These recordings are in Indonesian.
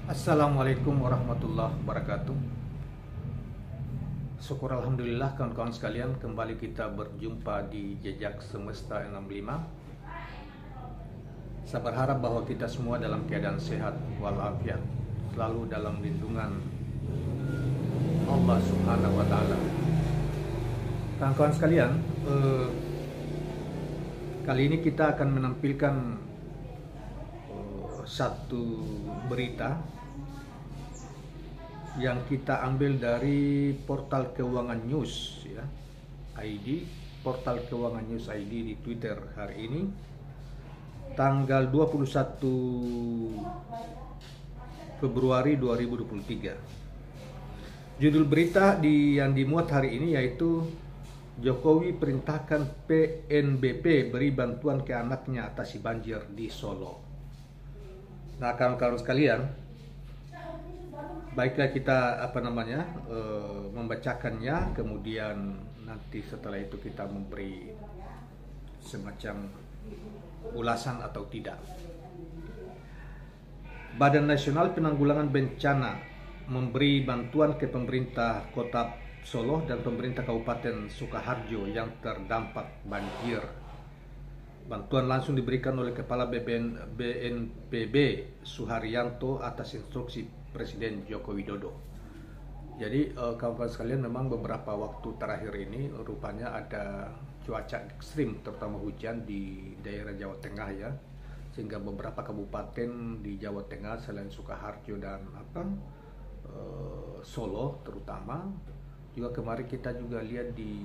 Assalamualaikum warahmatullahi wabarakatuh. Syukur alhamdulillah kawan-kawan sekalian, kembali kita berjumpa di Jejak Semesta 65. Saya berharap bahwa kita semua dalam keadaan sehat walafiat, selalu dalam lindungan Allah Subhanahu wa taala. Kawan-kawan sekalian, kali ini kita akan menampilkan satu berita yang kita ambil dari portal keuangan news ya, ID, portal keuangan news ID di Twitter hari ini tanggal 21 Februari 2023. Judul berita yang dimuat hari ini yaitu Jokowi perintahkan PNBP beri bantuan ke anaknya atasi banjir di Solo. Nah, kawan-kawan sekalian, baiklah kita membacakannya, kemudian nanti setelah itu kita memberi semacam ulasan atau tidak. Badan Nasional Penanggulangan Bencana memberi bantuan ke pemerintah Kota Solo dan pemerintah Kabupaten Sukoharjo yang terdampak banjir. Bantuan langsung diberikan oleh Kepala BNPB Suharyanto atas instruksi Presiden Joko Widodo. Jadi kawan-kawan sekalian, memang beberapa waktu terakhir ini rupanya ada cuaca ekstrim, terutama hujan di daerah Jawa Tengah ya, sehingga beberapa kabupaten di Jawa Tengah selain Sukoharjo dan Solo terutama, juga kemarin kita juga lihat di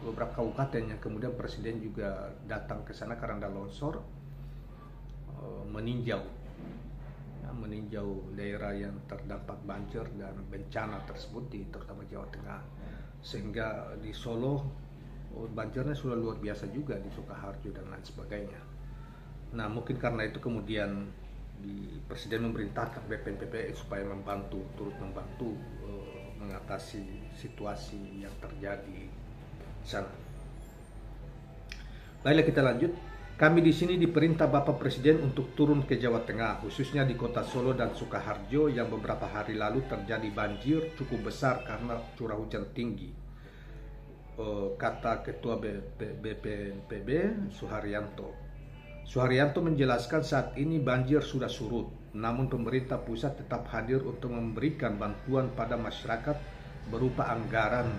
beberapa kabupaten yang kemudian Presiden juga datang ke sana karena ada longsor, meninjau daerah yang terdampak banjir dan bencana tersebut terutama Jawa Tengah, sehingga di Solo banjirnya sudah luar biasa juga, di Sukoharjo dan lain sebagainya. Nah, mungkin karena itu kemudian Presiden memerintahkan BPNPB supaya turut membantu mengatasi situasi yang terjadi di sana. Baiklah, kita lanjut. Kami di sini diperintah Bapak Presiden untuk turun ke Jawa Tengah, khususnya di kota Solo dan Sukoharjo yang beberapa hari lalu terjadi banjir cukup besar karena curah hujan tinggi, kata Ketua BPNPB Suharyanto. Suharyanto menjelaskan saat ini banjir sudah surut, namun pemerintah pusat tetap hadir untuk memberikan bantuan pada masyarakat berupa anggaran,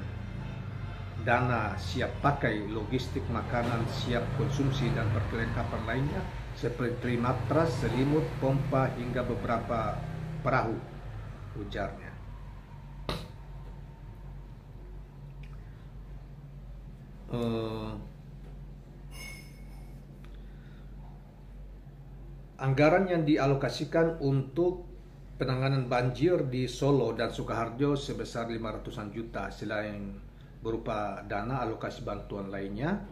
dana siap pakai, logistik makanan siap konsumsi, dan perlengkapan lainnya seperti matras, selimut, pompa, hingga beberapa perahu, ujarnya. Anggaran yang dialokasikan untuk penanganan banjir di Solo dan Sukoharjo sebesar 500-an juta, selain berupa dana alokasi bantuan lainnya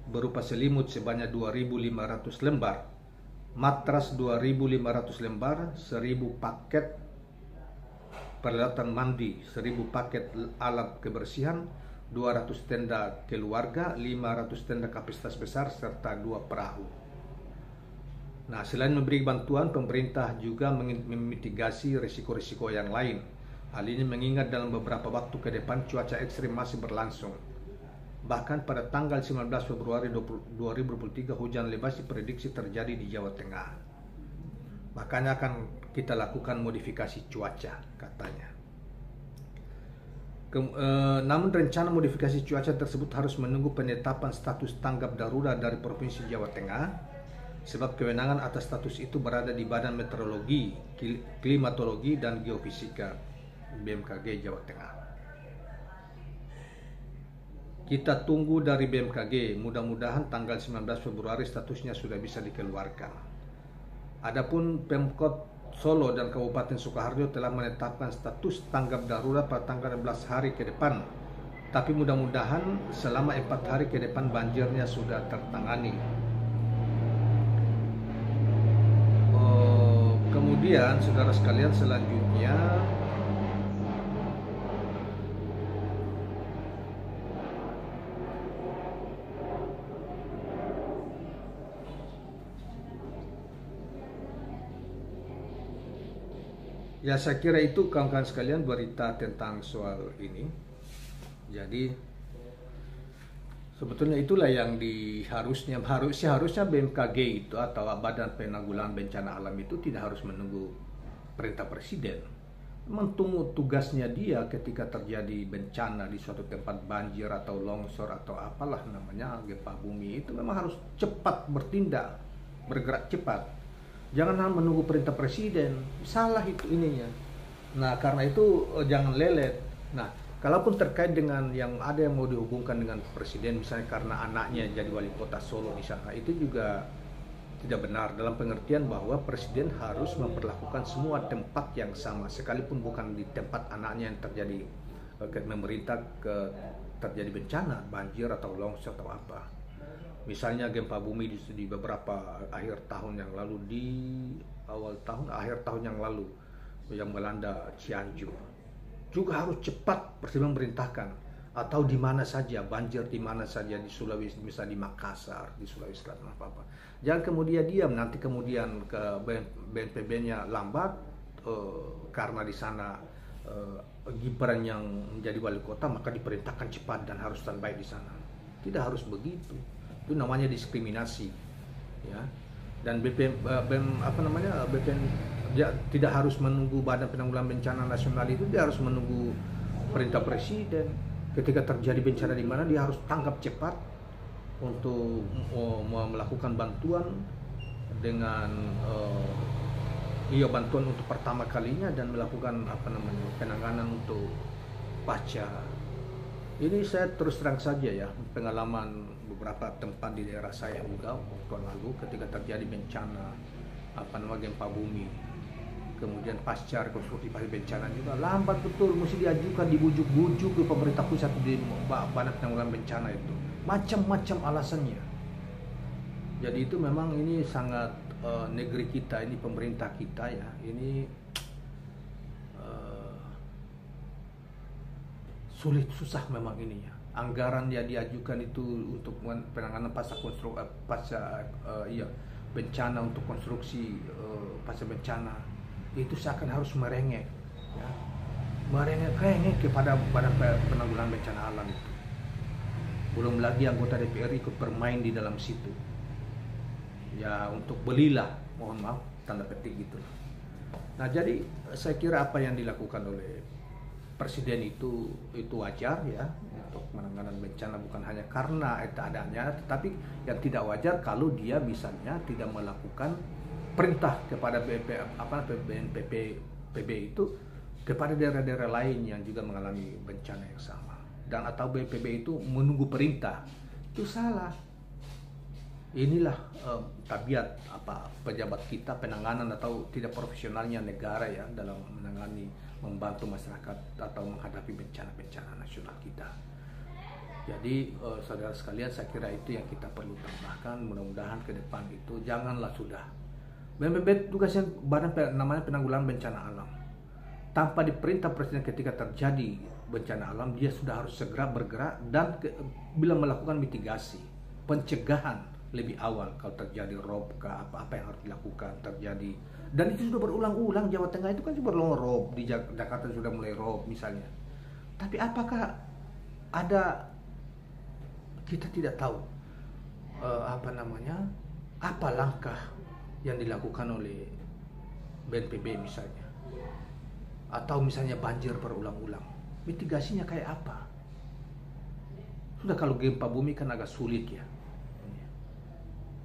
berupa selimut sebanyak 2.500 lembar, matras 2.500 lembar, 1.000 paket peralatan mandi, 1.000 paket alat kebersihan, 200 tenda keluarga, 500 tenda kapasitas besar, serta 2 perahu. Nah, selain memberi bantuan, pemerintah juga memitigasi risiko-risiko yang lain. Hal ini mengingat dalam beberapa waktu ke depan cuaca ekstrim masih berlangsung. Bahkan pada tanggal 19 Februari 2023 hujan lebat diprediksi terjadi di Jawa Tengah. Makanya akan kita lakukan modifikasi cuaca, katanya. Namun rencana modifikasi cuaca tersebut harus menunggu penetapan status tanggap darurat dari Provinsi Jawa Tengah, sebab kewenangan atas status itu berada di Badan Meteorologi, Klimatologi, dan Geofisika BMKG Jawa Tengah. Kita tunggu dari BMKG, mudah-mudahan tanggal 19 Februari statusnya sudah bisa dikeluarkan. Adapun Pemkot Solo dan Kabupaten Sukoharjo telah menetapkan status tanggap darurat pada tanggal 16 hari ke depan, tapi mudah-mudahan selama 4 hari ke depan banjirnya sudah tertangani. Kemudian saudara sekalian, selanjutnya Ya saya kira itu kawan-kawan sekalian berita tentang soal ini. Jadi sebetulnya itulah yang harusnya BMKG itu atau Badan Penanggulangan Bencana Alam itu tidak harus menunggu perintah presiden. Memang tugasnya dia ketika terjadi bencana di suatu tempat, banjir atau longsor atau apalah namanya, gempa bumi, itu memang harus cepat bertindak, bergerak cepat. Jangan menunggu perintah presiden, salah itu ininya. Nah karena itu jangan lelet. Nah kalaupun terkait dengan yang ada yang mau dihubungkan dengan presiden, misalnya karena anaknya jadi wali kota Solo di sana, itu juga tidak benar dalam pengertian bahwa presiden harus memperlakukan semua tempat yang sama, sekalipun bukan di tempat anaknya yang terjadi memerintah terjadi bencana, banjir atau longsor atau apa. Misalnya gempa bumi di beberapa akhir tahun yang lalu, di akhir tahun yang lalu yang melanda Cianjur, juga harus cepat presiden memerintahkan. Atau di mana saja, banjir di mana saja di Sulawesi, misalnya di Makassar, di Sulawesi Selatan apa-apa. Jangan kemudian diam, nanti kemudian ke BNPB-nya lambat karena di sana Gibran yang menjadi wali kota, maka diperintahkan cepat dan harus standby di sana. Tidak harus begitu. Itu namanya diskriminasi, ya. Dan BPN dia tidak harus menunggu Badan Penanggulangan Bencana Nasional itu, dia harus menunggu perintah presiden. Ketika terjadi bencana di mana, dia harus tanggap cepat untuk melakukan bantuan dengan bantuan untuk pertama kalinya, dan melakukan penanganan untuk pasca. Ini saya terus terang saja ya, pengalaman beberapa tempat di daerah saya juga waktu lalu ketika terjadi bencana gempa bumi. Kemudian pasca rekonstruksi pasca bencana juga lambat betul, mesti diajukan, dibujuk-bujuk ke pemerintah pusat di Badan Penanggulangan Bencana itu, macam-macam alasannya. Jadi itu memang ini sangat negeri kita ini, pemerintah kita ya, ini sulit, susah memang ini ya. Anggaran yang diajukan itu untuk penanganan bencana, untuk konstruksi pasca bencana, itu seakan harus merengek, ya, merengek kepada Badan Penanggulangan Bencana Alam itu. Belum lagi anggota DPR ikut bermain di dalam situ, ya, untuk belilah, mohon maaf, tanda petik gitu. Nah jadi saya kira apa yang dilakukan oleh presiden itu wajar ya, untuk penanganan bencana, bukan hanya karena itu adanya, tetapi yang tidak wajar kalau dia misalnya tidak melakukan perintah kepada BNPB itu kepada daerah-daerah lain yang juga mengalami bencana yang sama, dan atau BNPB itu menunggu perintah, itu salah. Inilah tabiat pejabat kita, penanganan atau tidak profesionalnya negara ya dalam menangani, membantu masyarakat atau menghadapi bencana-bencana nasional kita. Jadi saudara sekalian, saya kira itu yang kita perlu tambahkan. Mudah-mudahan ke depan itu janganlah sudah BNPB tugasnya Badan Penanggulangan Bencana Alam. Tanpa diperintah presiden ketika terjadi bencana alam, dia sudah harus segera bergerak dan bila melakukan mitigasi, pencegahan lebih awal kalau terjadi rob ke apa yang harus dilakukan terjadi. Dan itu sudah berulang-ulang. Jawa Tengah itu kan sudah rob, di Jakarta sudah mulai rob misalnya. Tapi apakah ada, kita tidak tahu apa langkah yang dilakukan oleh BNPB misalnya, atau misalnya banjir berulang-ulang, mitigasinya kayak apa? Sudah kalau gempa bumi kan agak sulit ya,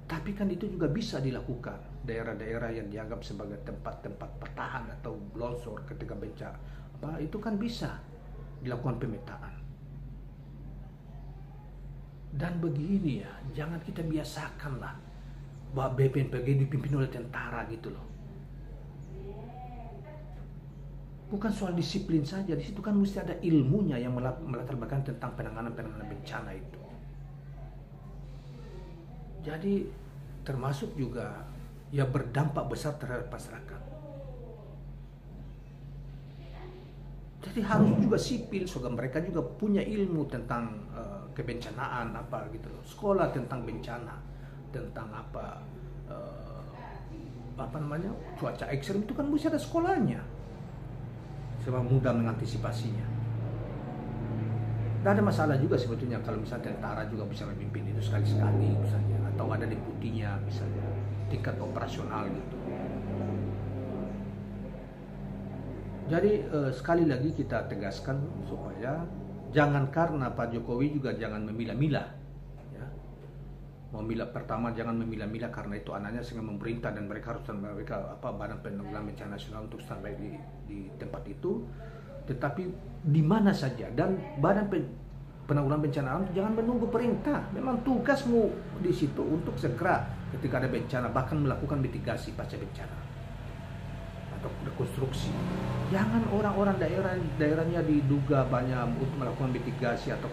tapi kan itu juga bisa dilakukan daerah-daerah yang dianggap sebagai tempat-tempat pertahan atau longsor ketika bencana, itu kan bisa dilakukan pemetaan. Dan begini ya, jangan kita biasakanlah bahwa BPNPG dipimpin oleh tentara gitu loh. Bukan soal disiplin saja, di situ kan mesti ada ilmunya yang melatar belakang tentang penanganan bencana itu. Jadi termasuk juga ya berdampak besar terhadap masyarakat. Jadi harus juga sipil, soalnya mereka juga punya ilmu tentang kebencanaan gitu loh. Sekolah tentang bencana, tentang cuaca ekstrem itu kan mesti ada sekolahnya. supaya mudah mengantisipasinya. Tidak ada masalah juga sebetulnya kalau misalnya tentara juga bisa memimpin itu sekali-sekali misalnya, atau ada deputinya misalnya, tingkat operasional gitu. Jadi sekali lagi kita tegaskan supaya jangan karena Pak Jokowi juga jangan memilah-milah, ya. Pertama jangan memilah-milah karena itu anaknya sehingga memerintah dan mereka harus Badan Penanggulangan Bencana Nasional untuk standby di tempat itu. Tetapi di mana saja, dan Badan Penanggulangan Bencana Alam jangan menunggu perintah. Memang tugasmu di situ untuk segera ketika ada bencana bahkan melakukan mitigasi pasca bencana atau rekonstruksi. Jangan orang-orang daerahnya diduga banyak untuk melakukan mitigasi atau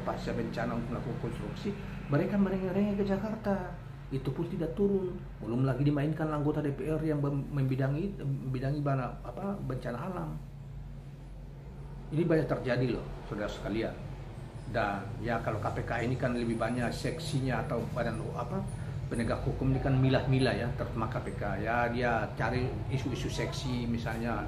pasca bencana untuk melakukan konstruksi, mereka merengek-rengek ke Jakarta. Itu pun tidak turun. Belum lagi dimainkan anggota DPR yang membidangi bencana alam. Ini banyak terjadi loh, saudara sekalian. Dan ya kalau KPK ini kan lebih banyak seksinya atau badan penegak hukum ini kan milah-milah ya, terutama KPK ya, dia cari isu-isu seksi misalnya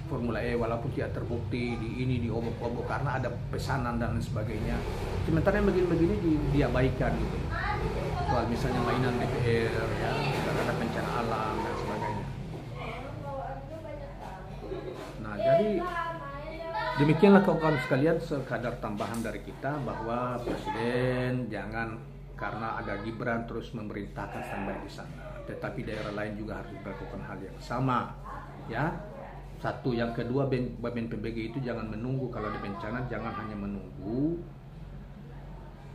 Formula E walaupun tidak terbukti di obok-obok karena ada pesanan dan sebagainya. Sementara yang begini-begini diabaikan gitu. Soal misalnya mainan DPR ya, terhadap bencana alam dan sebagainya. Nah, jadi demikianlah kawan-kawan sekalian sekadar tambahan dari kita bahwa Presiden jangan karena ada Gibran terus memerintahkan standby di sana, tetapi daerah lain juga harus melakukan hal yang sama, ya. Satu, yang kedua BPBD itu jangan menunggu kalau ada bencana, jangan hanya menunggu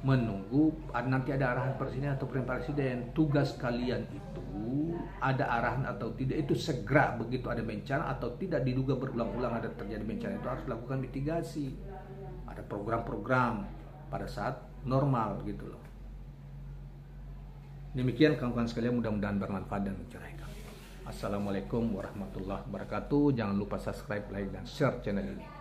nanti ada arahan presiden atau perintah presiden. Tugas kalian itu ada arahan atau tidak itu segera begitu ada bencana atau tidak diduga berulang-ulang ada terjadi bencana itu harus lakukan mitigasi. Ada program-program pada saat normal gitu loh. Demikian kawan-kawan sekalian, mudah-mudahan bermanfaat dan mencerahkan. Assalamualaikum warahmatullahi wabarakatuh. Jangan lupa subscribe, like, dan share channel ini.